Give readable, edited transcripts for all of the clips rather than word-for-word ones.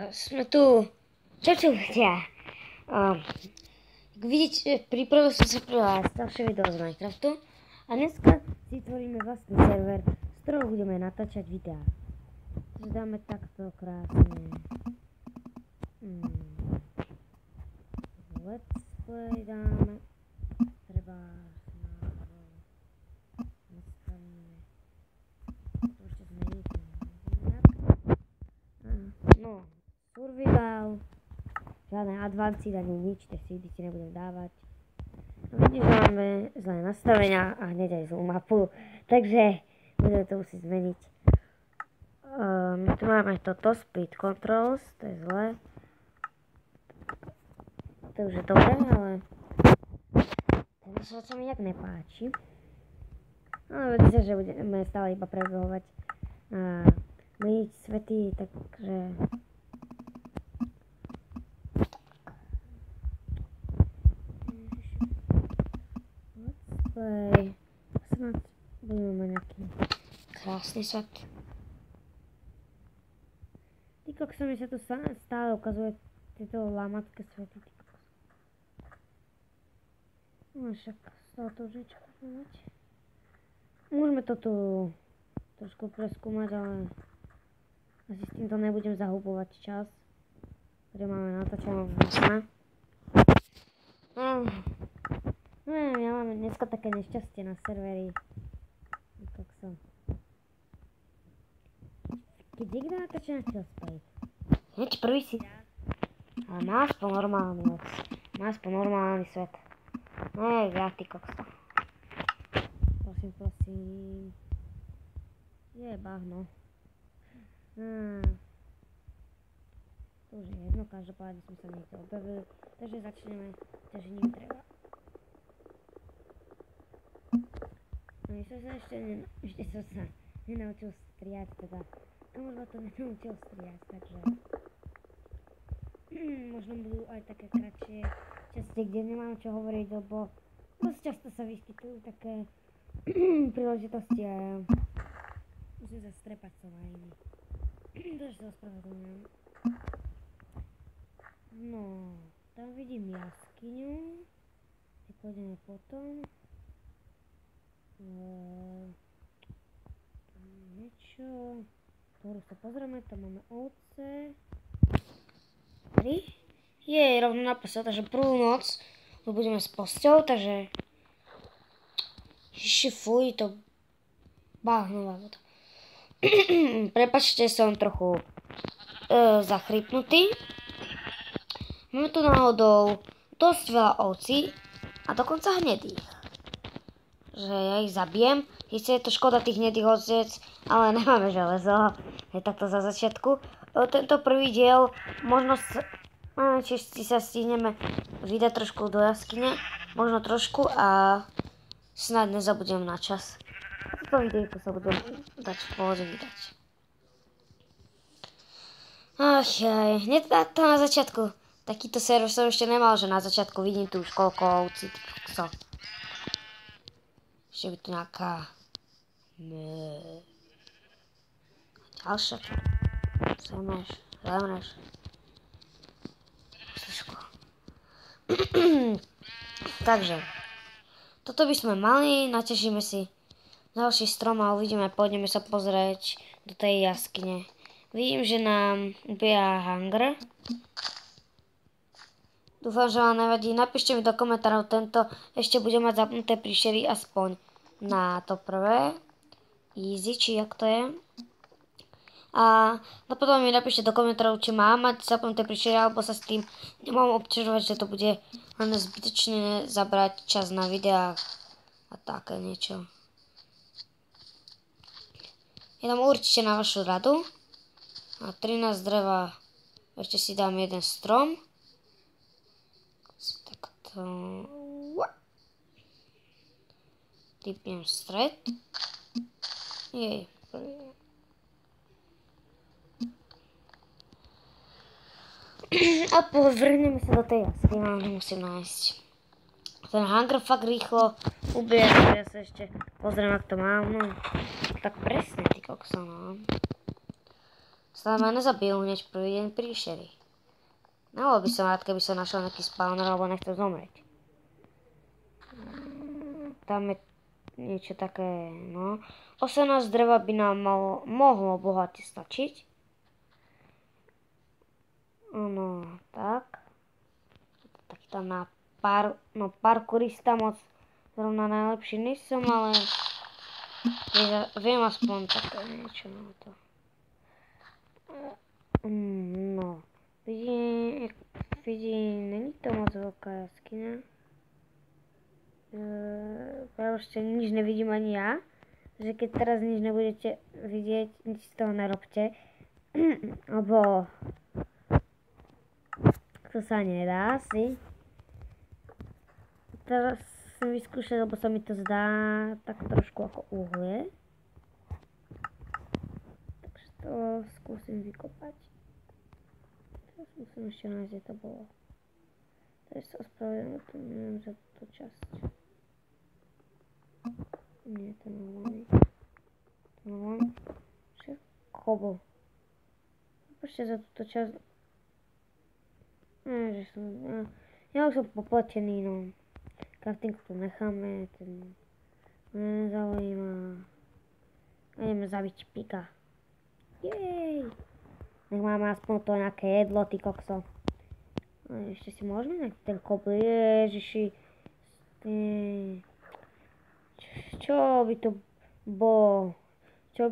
Sme tu. Čo ľudia? Jak vidíte, pripravil som sa pre vás ďalšie video z Minecraftu a dneska si tvoríme vlastný server, z ktorého budeme natáčať videá. Takže dáme takto krásne let's play dáme, treba nastavíme, to ešte zmeniť nejak. No, survival, žiadne advanced ani nič, tie seedy si nebudem dávať. A vidíš, že máme zlé nastavenia a hneď aj zlú mapu, takže budeme to musieť zmeniť. My tu máme toto, speed controls, to je zlé. To už je dobré, ale tento sa mi nejak nepáči. Ale vedíte, že budeme stále iba prebehovať a meniť svety, takže let's play. Snad budeme mať nejaký krásny svet. Ty kokso, mi sa tu stále ukazuje tieto lamatské svety. No však z toho to už niečo môžeme mať. Môžeme to tu trošku preskúmať, ale asi s týmto nebudem zahubovať čas, ktorý máme natáčané vlastne. Neviem, ja mám dneska také nešťastie na serveri. Keď niekto natáča na Killspade, hneď prvý si dá, ale má aspoň normálny moc. Má aspoň normálny svet. No ja, ty kokso. Prosím. Je bahno. To už je jedno, každopádne sme sa niekde objavili, takže začneme ťažením dreva. No ja som sa ešte som sa nenaučil striať, teda kamož ma to nenaučil striať, takže možno budú aj také kratšie časti, kde nemám čo hovoriť, lebo dosť často sa vyskytujú také príležitosti a ja musím sa strepať som aj iný. Takže sa ospravedlňujem. No, tam vidím jaskyňu. Tak pôjdeme potom. Niečo. Toru sa pozrieme, tam máme ovce. 3. Je rovno na posel, takže prvú noc budeme s posťou, takže fuj, to bahnová voda. Prepačte, som trochu zachrypnutý. Máme tu náhodou dosť veľa ovcí a dokonca hnedých. Že ja ich zabijem. Sice je to škoda tých hnedých ovciec, ale nemáme železo. Je takto za začiatku. Tento prvý diel, možno či si sa stihneme vydať trošku do jaskyne. Možno trošku a snad nezabudem na čas. Toto videjko sa budem dať v pohode vydať. Hneď to na začiatku. Takýto server som ešte nemal, že na začiatku vidím tu už koľko ovcí. Ešte by tu nejaká ďalšia. Zemreš. Takže toto by sme mali, naťažíme si ďalší strom a uvidíme, pôjdeme sa pozrieť do tej jaskyne. Vidím, že nám ubieha hunger. Dúfam, že vám nevadí. Napíšte mi do komentárov, tento ešte bude mať zapnuté príšery aspoň na to prvé. Easy, či jak to je. A potom mi napíšte do komentárov, či mám mať zapnuté príšery, alebo sa s tým nemám obťažovať, že to bude len zbytočne zabrať čas na videách a také niečo. Je tam určite na vašu radu. A 13 dreva. Ešte si dám jeden strom. Takto. Typnem stred. Jej. A povrhneme sa do tej jaskyne, ale musím nájsť. Ten hunger fakt rýchlo ubieha, ja sa ešte pozriem, ak to mám, no tak presne, ty kokso, no. sa ma nezabijú hneď prvý deň príšery. No, by som rád, keby som našiel nejaký spawner, alebo nechcel zomrieť. Tam je niečo také, no. 18 dreva by nám mohlo bohate stačiť. No, tak. Taký tam na parkourista moc zrovna najlepší nesom, ale viem aspoň také niečo na to. No, vidím, není to moc veľká jaskyňa. Pretože nič nevidím ani ja. Že keď teraz nič nebudete vidieť, nič z toho nerobte. Lebo to sa nedá asi. Teraz som vyskúšať, lebo sa mi to zdá tak trošku ako uhlie. Takže to skúsim vykopať. Teraz musím ešte nájsť, kde to bolo. Takže sa ospravedlňujem za túto časť. Nie, to normálne. To normálne. Všetko bol. Ešte za túto časť. Ja už som popletený, no. Crafting tu necháme, ten nezaujíma. A ideme zabiť pika. Jej! Nech máme aspoň to nejaké jedlo, ty kokso. A ešte si môžeme nájsť ten kobl, ježiši. Čo by to bolo? Čo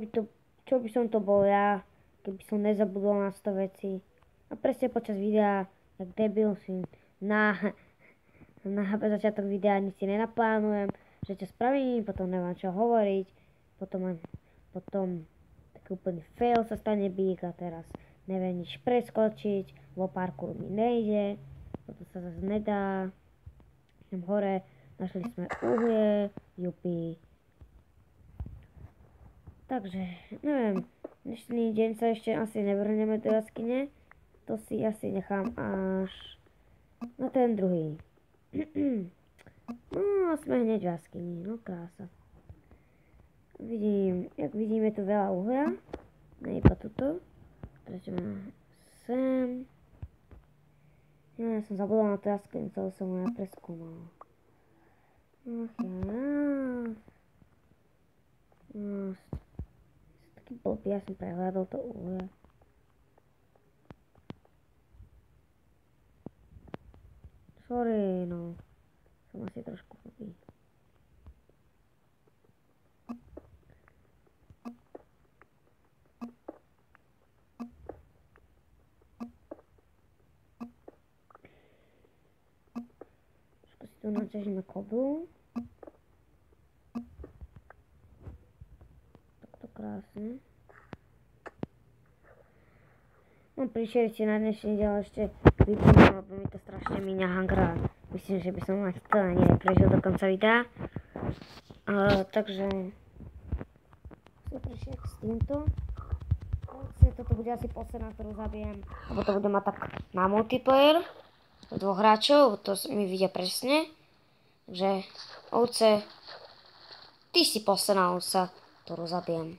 by som to bol ja, keby som nezabudol na 100 vecí. A presne počas videa, jak debil si na začiatok videa ani si nenaplánujem, že čo spravím, potom nemám čo hovoriť, potom taký úplný fail sa stane bík a teraz neviem nič preskočiť, vo parkour mi nejde, toto sa zase nedá. Idem hore, našli sme uhlie, jupi. Takže, neviem, dnešný deň sa ešte asi nevrhneme do jaskyne, to si asi nechám až na ten druhý. No, sme hneď v jaskyni, no krása. Jak vidíme tu veľa uhlia, ne iba tuto. Prejdeme sem. Ja som zabudol na tú jaskyni, celú som ja preskúmal. Ach ja. No, taký blbý, ja som prehľadol to uhlie. Sorry, no. Som asi trošku blbý. Trošku si tu naťažíme koblu. Takto krásne. No príšerite na dnešný diel ešte vypínam, lebo mi to strašne míňa hangra. Myslím, že by som ma chcel ani neprežil do konca videa. Takže sa prešiel s týmto. Toto bude asi posledná, ktorú zabijem. Lebo to bude mať tak na multiplayer. Dvoch hráčov, to mi vidia presne. Takže ovce, ty si posledná ovca, ktorú zabijem.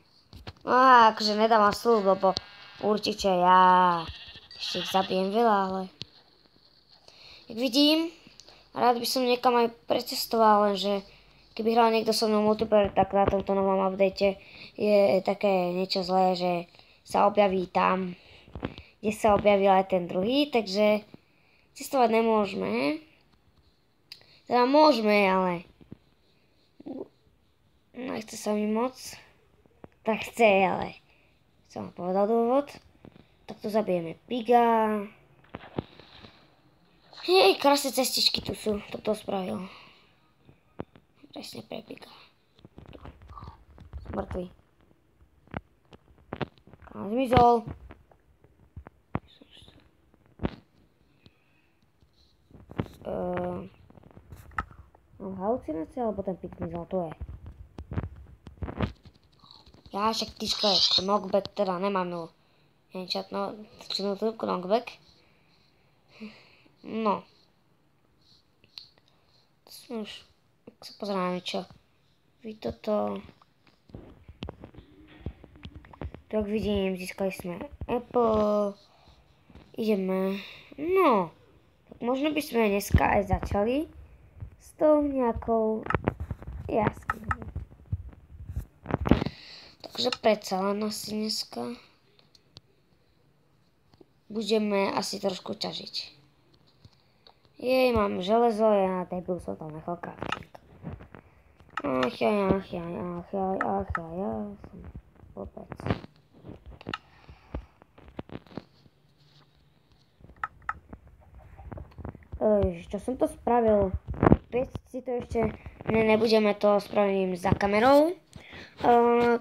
No akože nedávam slúb, lebo určite ja ešte ich zabijem veľa, ale jak vidím, rád by som niekam aj precestoval, lenže keby hral niekto so mnou multiplayer, tak na tomto novom update je také niečo zlé, že sa objaví tam, kde sa objavil aj ten druhý, takže cestovať nemôžeme. Teda môžeme, ale nechce sa mi moc. Tak chce, ale som povedal dôvod. Tak tu zabijeme piga. Hej, krásne cestičky tu sú. Toto spravil. Presne pre piga. Mŕtvý. Kam zmizol? Mám halucinácie, alebo ten pik zmizol? To je. Ja však tyška je knockback, teda nemám ju. Neviem knockback. No. To som už, ak sa pozerám niečo. Vy toto. Tak vidím, získali sme Apple. Ideme. No, tak možno by sme dneska aj začali s tou nejakou jaskyňou. Takže predsa len asi dneska budeme asi trošku ťažiť. Jej, mám železo, ja debil som tam nechal crafting. Ja som vôbec. Čo som to spravil? Si to ešte nebudeme to spravím za kamerou.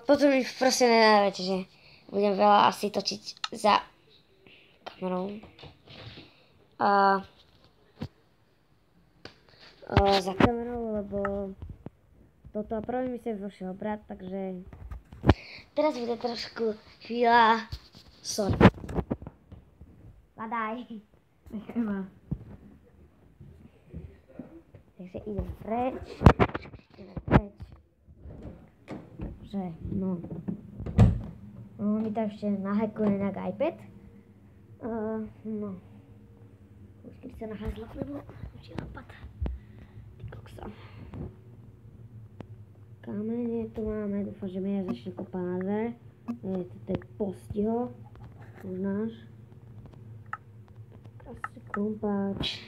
Potom mi proste nedávate, že budem veľa asi točiť za kamerou. Za kamerou, lebo toto a prvý mi sa vošiel brat, takže teraz bude trošku chvíľa sorry. Padaj. Nechaj ma. Takže idem preč. Takže, no. Mi to ešte nahekuje nejak iPad. No. Už keď sa naházla, lebo už je nápad. Ty koksa. Kamene tu máme, dúfam, že mi začne kopať na dvere. Toto je postiho. Uznáš. Krásny krumpáč.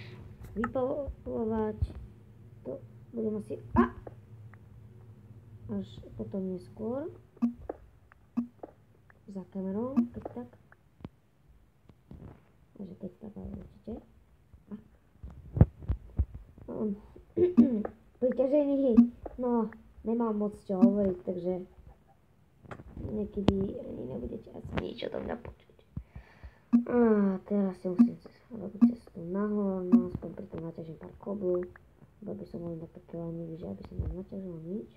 Vypolovať. To budem asi... Až potom neskôr. Za kamerou, keď tak. Takže keď tak, ale určite. Pri ťažení, no, nemám moc čo hovoriť, takže niekedy ani nebudete asi nič o tom počuť. Teraz si musím robiť cestu nahor, no aspoň pri tom naťažím pár koblu, lebo by som bol na také lenivý, že aby som nenaťažil nič.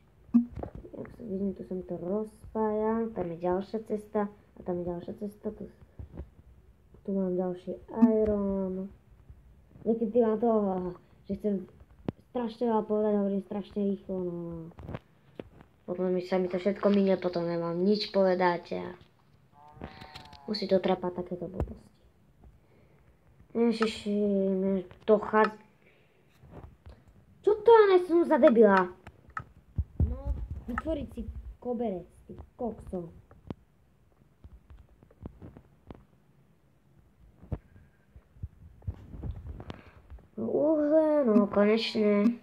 Jak sa vidím, tu sa mi to rozpája, tam je ďalšia cesta a tam je ďalšia cesta, tu mám ďalší iron. Niekedy mám to, že chcem strašne veľa povedať, hovorím strašne rýchlo, no. Potom sa mi to všetko minie, potom nemám nič povedať a musí to trapať takéto blbosti. Ježiši, dochádza... Čo to ja som za debila? No, vytvoriť si koberec, ty kokso. Uhle, no konečne.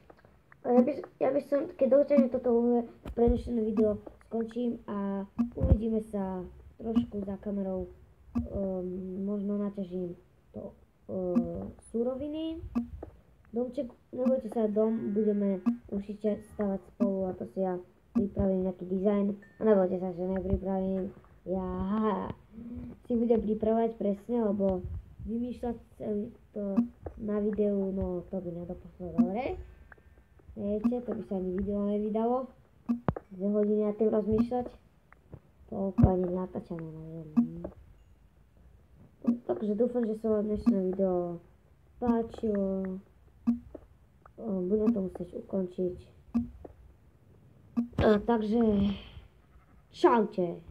Ja by som, keď dotiahnem toto uhle, pre dnešné video skončím a uvidíme sa trošku za kamerou. Možno naťažím to suroviny. Domček, nebojte sa, dom budeme určite stavať spolu a to si ja pripravím nejaký dizajn. A nebojte sa, že nepripravím. Ja si budem pripravať presne, lebo vymýšľať to na videu, no to by nedopadlo dobre. Viete, to by sa ani video nevydalo. 2 hodiny na tým rozmýšľať. Toľko ani natáčame na ženu. Takže dúfam, že sa vám dnešné video páčilo. Budem to musieť ukončiť. Takže čaute.